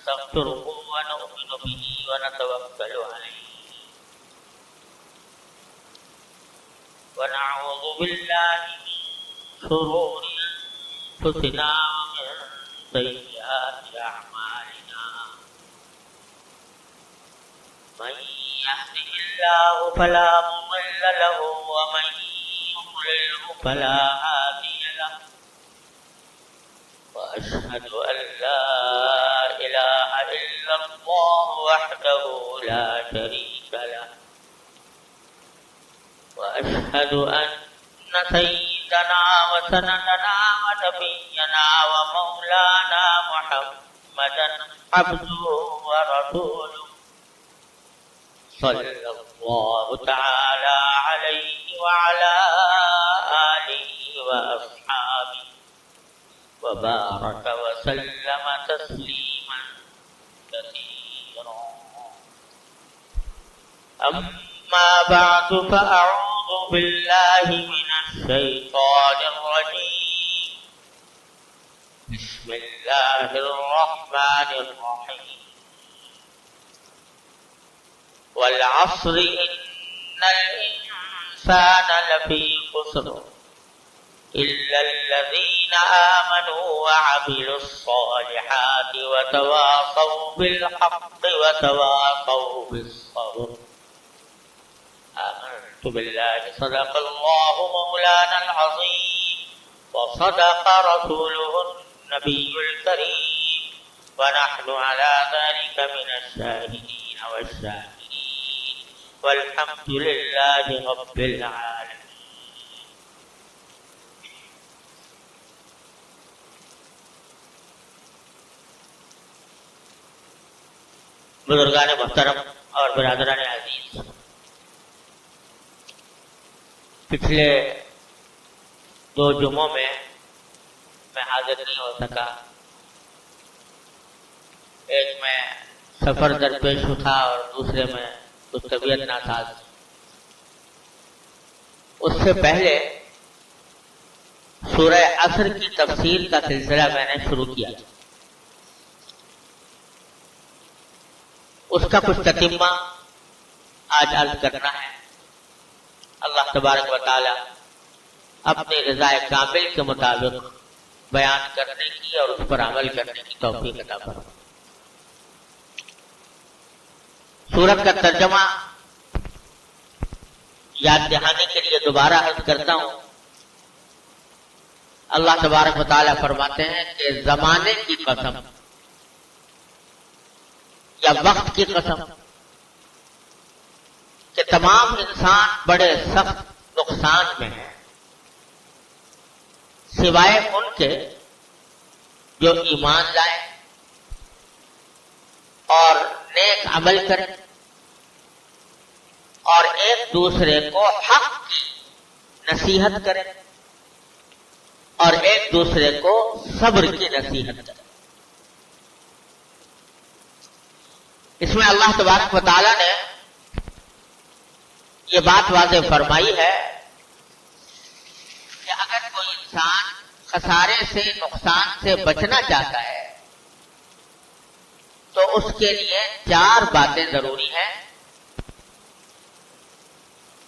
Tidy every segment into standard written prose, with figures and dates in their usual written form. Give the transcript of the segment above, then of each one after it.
ونستغفره ونؤمن به ونتوكل عليه ونعوذ بالله من شرور أنفسنا ومن سيئات أعمالنا من يهده الله فلا مضل له ومن يضلل فلا هادي له وأشهد أن لا إله إلا الله وحده لا شريك له وأشهد أن سيدنا وسندنا ونبينا ومولانا محمدا عبده ورسوله صلى الله تعالى عليه وعلى آله وأصحابه وبارك وسلم تسليما كثيرا أما بعد فأعوذ بالله من الشيطان الرجيم بسم الله الرحمن الرحيم والعصر إن الإنسان لفي خسر إلا الذين آمنوا وعملوا الصالحات وتواصوا بالحق وتواصوا بالصبر آمنت بالله صدق الله مولانا العظيم وصدق رسوله النبي الكريم ونحن على ذلك من الشاهدين والشاكرين والحمد لله رب العالمين. بزرگان محترم اور برادران عزیز، پچھلے 2 جمعوں میں حاضر نہیں ہو سکا. ایک میں سفر درپیش تھا اور دوسرے میں کچھ طبیعت ناساز. اس سے پہلے سورہ عصر کی تفسیر کا سلسلہ میں نے شروع کیا. اس کا کچھ تتمہ آج عرض کرنا ہے. اللہ تبارک و تعالی اپنی رضا کامل کے مطابق بیان کرنے کی اور اس پر عمل کرنے کی توفیق عطا فرمائے. سورت کا ترجمہ یاد دہانے کے لیے دوبارہ عرض کرتا ہوں. اللہ تبارک و تعالی فرماتے ہیں کہ زمانے کی قسم یا وقت کی قسم کہ تمام انسان بڑے سخت نقصان میں ہیں سوائے ان کے جو ایمان لائے اور نیک عمل کریں اور ایک دوسرے کو حق کی نصیحت کریں اور ایک دوسرے کو صبر کی نصیحت کریں. اس میں اللہ تبارک و تعالی نے یہ بات واضح فرمائی ہے کہ اگر کوئی انسان خسارے سے نقصان سے بچنا چاہتا ہے تو اس کے لیے 4 باتیں ضروری ہیں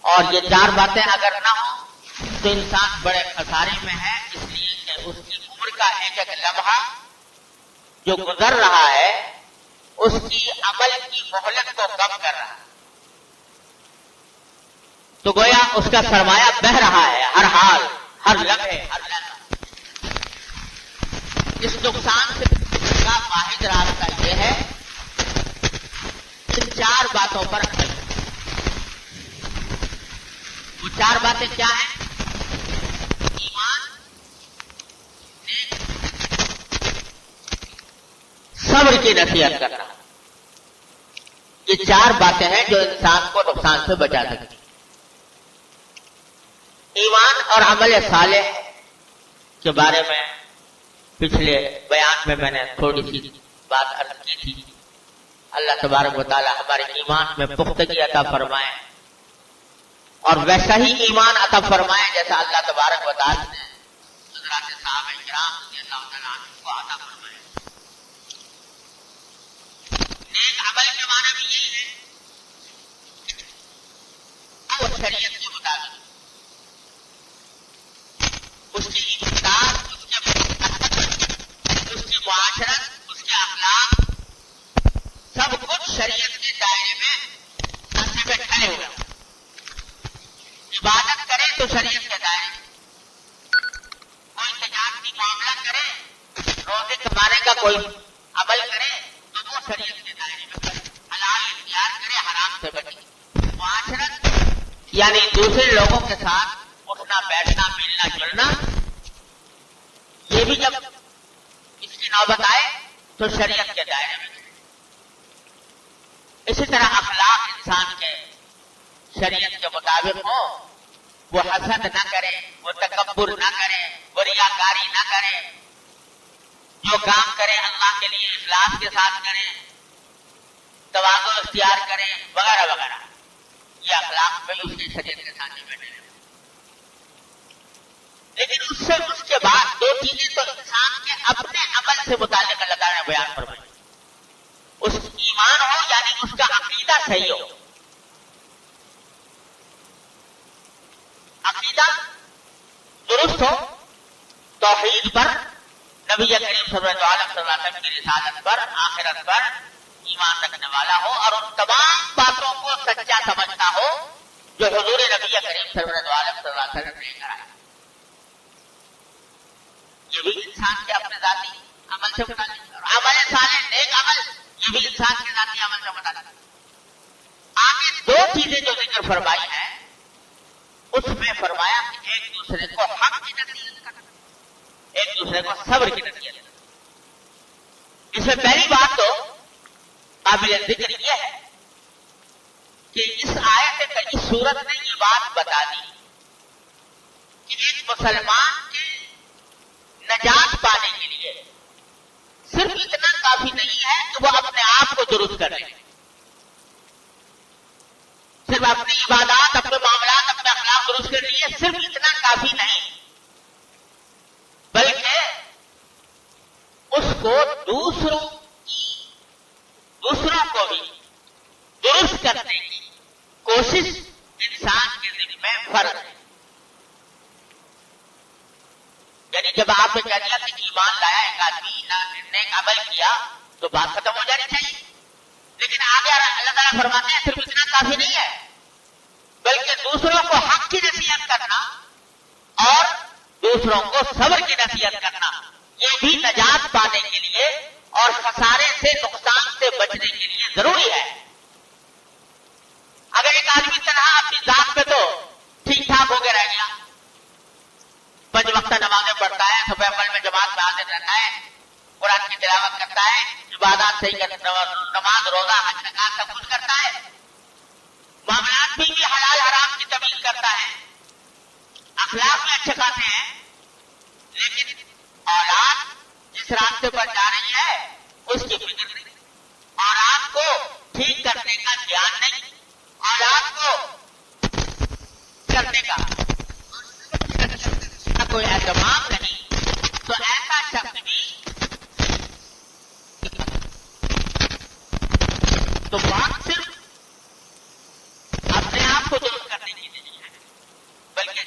اور یہ 4 باتیں اگر نہ ہوں تو انسان بڑے خسارے میں ہے. اس لیے کہ اس کی عمر کا ایک ایک لمحہ جو گزر رہا ہے اس کی عمل کی مہلت کو کم کر رہا ہے. تو گویا اس کا سرمایہ بہہ رہا ہے ہر حال، ہر لمحے، ہر لمحہ. اس نقصان سے بچنے کا واحد راستہ یہ ہے ان 4 باتوں پر عمل. وہ 4 باتیں کیا ہیں؟ ایمان، صبر کی نصیحت کرنا. یہ 4 باتیں ہیں جو انسان کو نقصان سے بچا سکتی. ایمان اور عمل صالح کے بارے میں پچھلے بیان میں میں نے تھوڑی سی بات عرض کی تھی. اللہ تبارک و تعالی ہمارے ایمان میں پختگی عطا فرمائے اور ویسا ہی ایمان عطا فرمائے جیسا اللہ تبارک و تعالی نے حضرات صحابہ کرام رضی اللہ تعالیٰ عنہ کو عطا فرمائے. بھی یہی ہے وہ شریعت کے مطابق اس کی امداد، اس کی معاشرت، اس کے اخلاق سب کچھ شریعت کے دائرے میں سامنے میں کھڑے ہوئے. عبادت کرے تو شریعت کے دائرے میں، کوئی تجارتی معاملہ کرے، روزے کمانے کا کوئی عمل کرے تو وہ شریعت کے دائرے میں کرے، حلال اختیار کرے، حرام سے بچے. معاشرت یعنی دوسرے لوگوں کے ساتھ اٹھنا بیٹھنا ملنا جلنا، یہ بھی جب اس کی نوبت آئے تو شریعت کے دائرے میں. اسی طرح اخلاق انسان کے شریعت کے مطابق ہو، وہ حسد نہ کرے، وہ تکبر نہ کرے، وہ ریاکاری نہ کرے، جو کام کرے اللہ کے لیے اخلاص کے ساتھ کرے، تواضع اختیار کرے وغیرہ وغیرہ. یہ اخلاق میں اس کی شریعت کے ساتھ بیٹھے. لیکن اس کے بعد دو چیزیں تو انسان کے اپنے عمل سے متعلق اللہ تعالیٰ نے بیان فرمائی. اس ایمان ہو یعنی اس کا عقیدہ صحیح ہو، عقیدہ درست ہو، توحید پر، نبی کریم صلی اللہ علیہ وسلم کی رسالت پر، آخرت پر ایمان رکھنے والا ہو اور ان تمام باتوں کو سچا سمجھتا ہو جو حضور نبی کریم صلی اللہ علیہ وسلم نے کرایا. یہ بھی انسان کے اپنے ذاتی عمل سے متعلق، عمل صالح نیک عمل یہ بھی انسان کے ذاتی عمل سے متعلق. آگے دو چیزیں جو ذکر فرمائی ہیں اس میں فرمایا کہ ایک دوسرے کو حق کی نصیحت کرنا، ایک دوسرے کو صبر کی نصیحت کرنا. اس میں پہلی بات تو قابل ذکر یہ ہے کہ اس آیت اس صورت نے یہ بات بتا دی کہ ایک مسلمان کے نجات پانے کے لیے صرف اتنا کافی نہیں ہے کہ وہ اپنے آپ کو درست کر لے، صرف اپنی عبادات، اپنے معاملات، اپنے اخلاق درست کر لیے صرف اتنا کافی نہیں، بلکہ اس کو دوسروں کو بھی درست کرنے کی کوشش انسان کے ذمہ فرض ہے. یعنی جب آپ نے کہہ دیا کہ ایمان لایا ایک آدمی نیک عمل کیا تو بات ختم ہو جانی چاہیے. لیکن آگے اللہ تعالیٰ فرماتے ہیں صرف اتنا کافی نہیں ہے بلکہ دوسروں کو حق کی نصیحت کرنا اور دوسروں کو صبر کی نصیحت کرنا یہ بھی نجات پانے کے لیے اور خسارے سے نقصان سے بچنے کے لیے ضروری ہے. اگر ایک آدمی تنہا اپنی ذات پہ تو ٹھیک ٹھاک ہو کے رہ گیا، 5 وقت نمازیں پڑھتا ہے، صبح عمل میں جماعت میں حاضر رہتا ہے، قرآن کی تلاوت کرتا ہے، عبادات صحیح کرتا ہے، نماز روزہ حج زکات سب کچھ کرتا ہے، معاملات بھی حلال حرام کی تمیز کرتا ہے، اخلاق میں اچھے خاصے ہیں، لیکن اولاد جس راستے پر جا رہی ہے اس کی فکر نہیں، اولاد کو ٹھیک کرنے کا دھیان نہیں، اولاد کو کرنے کا کوئی اہتمام نہیں، تو ایسا شخص بھی تو بات صرف اپنے آپ کو درست کرنے کی نہیں ہے بلکہ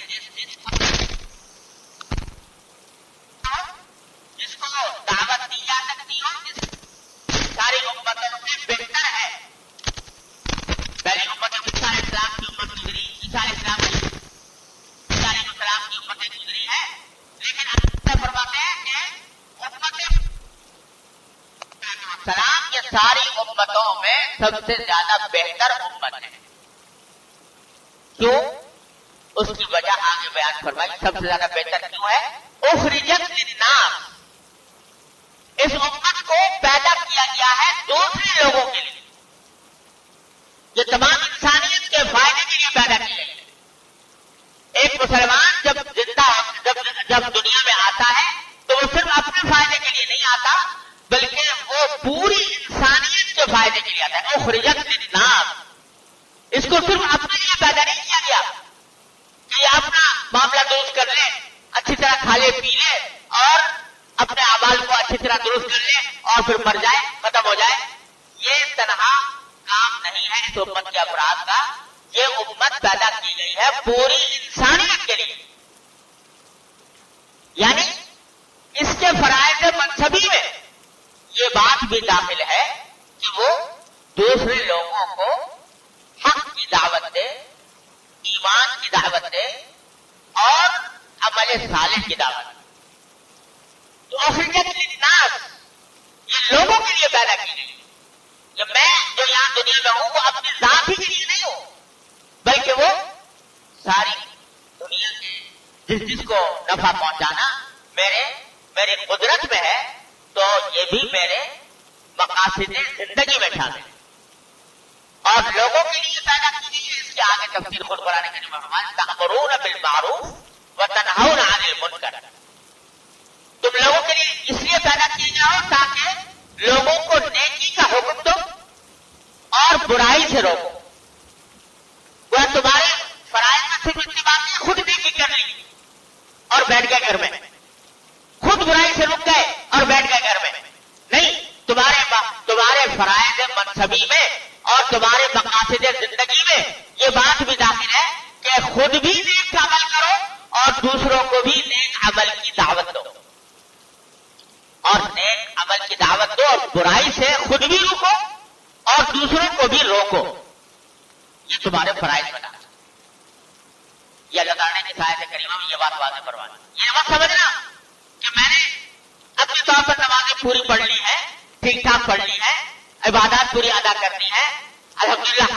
جس کو دعوت دی جا سکتی ہو، جس ساری امتوں سے بہتر ہے. پہلی امت عیسیٰ علیہ السلام کی امت گزری، عیسیٰ علیہ السلام کی امتیں گزری ہے، لیکن اللہ فرماتے ہیں کہ امت سلام یہ ساری امتوں میں سب سے زیادہ بہتر امت ہے. کیوں؟ اس کی وجہ آگے بیان فرمائی. سب سے زیادہ بہتر کیوں ہے؟ اخرجت للناس، اس امت کو پیدا کیا گیا ہے دوسرے لوگوں کے لیے، یہ تمام انسانیت کے فائدے کے لیے پیدا کی گئی ہے. ایک مسلمان جب دنیا میں آتا ہے تو وہ صرف اپنے فائدے کے لیے نہیں آتا بلکہ وہ پوری انسانیت کے فائدے کے لیے آتا ہے. اخرجت للناس، اس کو صرف اپنے لیے پیدا نہیں کیا گیا کہ یہ اپنا معاملہ درست کر لے، اچھی طرح کھا لے پی لے اور اپنے اعمال کو اچھی طرح درست کر لے اور پھر مر جائے، ختم ہو جائے. یہ تنہا کام نہیں ہے اس امت کے افراد کا. یہ امت پیدا کی گئی ہے پوری انسانیت کے لیے. یعنی اس کے فرائض منصبی میں یہ بات بھی داخل ہے کہ وہ دوسرے لوگوں کو حق کی دعوت دے, ایمان کی دعوت دے اور عمل صالح کی دعوت دے. تو اخرجت للناس یہ لوگوں کے لیے پیدا کی گئی. کہ میں جو یہاں دنیا میں ہوں وہ اپنی ذات ہی کے لیے نہیں ہوں, بلکہ وہ ساری دنیا کے جس کو نفع پہنچانا میری قدرت میں ہے, تو یہ بھی میرے مقاصد زندگی میں شامل ہے. اور لوگوں کے لیے پیدا کی گئی ہے. اس کے آگے تفسیر خود قرآن کریم میں فرمایا تأمرون بالمعروف وتنہون عن المنکر. تم لوگوں کے لیے اس لیے پیدا کیے جاؤ تاکہ لوگوں کو نیکی کا حکم دو اور برائی سے روکو. وہ تمہارے فرائض میں صرف اتنی بات نہیں, خود نیکی کر لی اور بیٹھ گئے گھر میں, خود برائی سے رک گئے اور بیٹھ گئے گھر میں. نہیں, تمہارے فرائض منصبی میں اور تمہارے مقاصد زندگی میں یہ بات بھی داخل ہے کہ خود بھی نیک عمل کرو اور دوسروں کو بھی نیک عمل کی دعوت دو. اور نیک عمل کی دعوت دو اور برائی سے خود بھی روکو اور دوسروں کو بھی روکو. یہ تمہارے فرائض میں داخل. یہ اللہ تعالیٰ نے آیت کریمہ میں یہ بات واضح فرمائی. یہ بات سمجھنا کہ میں نے اپنے طور پر نمازیں پوری پڑھ لی ہے, ٹھیک ٹھاک پڑھ لی ہے, عبادات پوری ادا کرنی ہے, الحمدللہ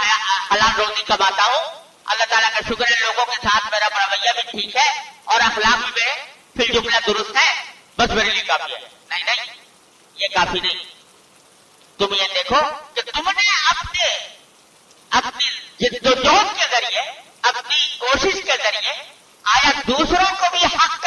حلال روزی کماتا ہوں, اللہ تعالیٰ کا شکر ہے لوگوں کے ساتھ میرا رویہ بھی ٹھیک ہے اور اخلاق بھی میرے فی الجملہ درست ہے, بس میرے لیے کافی ہے. نہیں, یہ کافی نہیں. تم یہ دیکھو کہ تم نے اپنی جدوجہد کے ذریعے, اپنی کوشش کے ذریعے آیا دوسروں کو بھی حق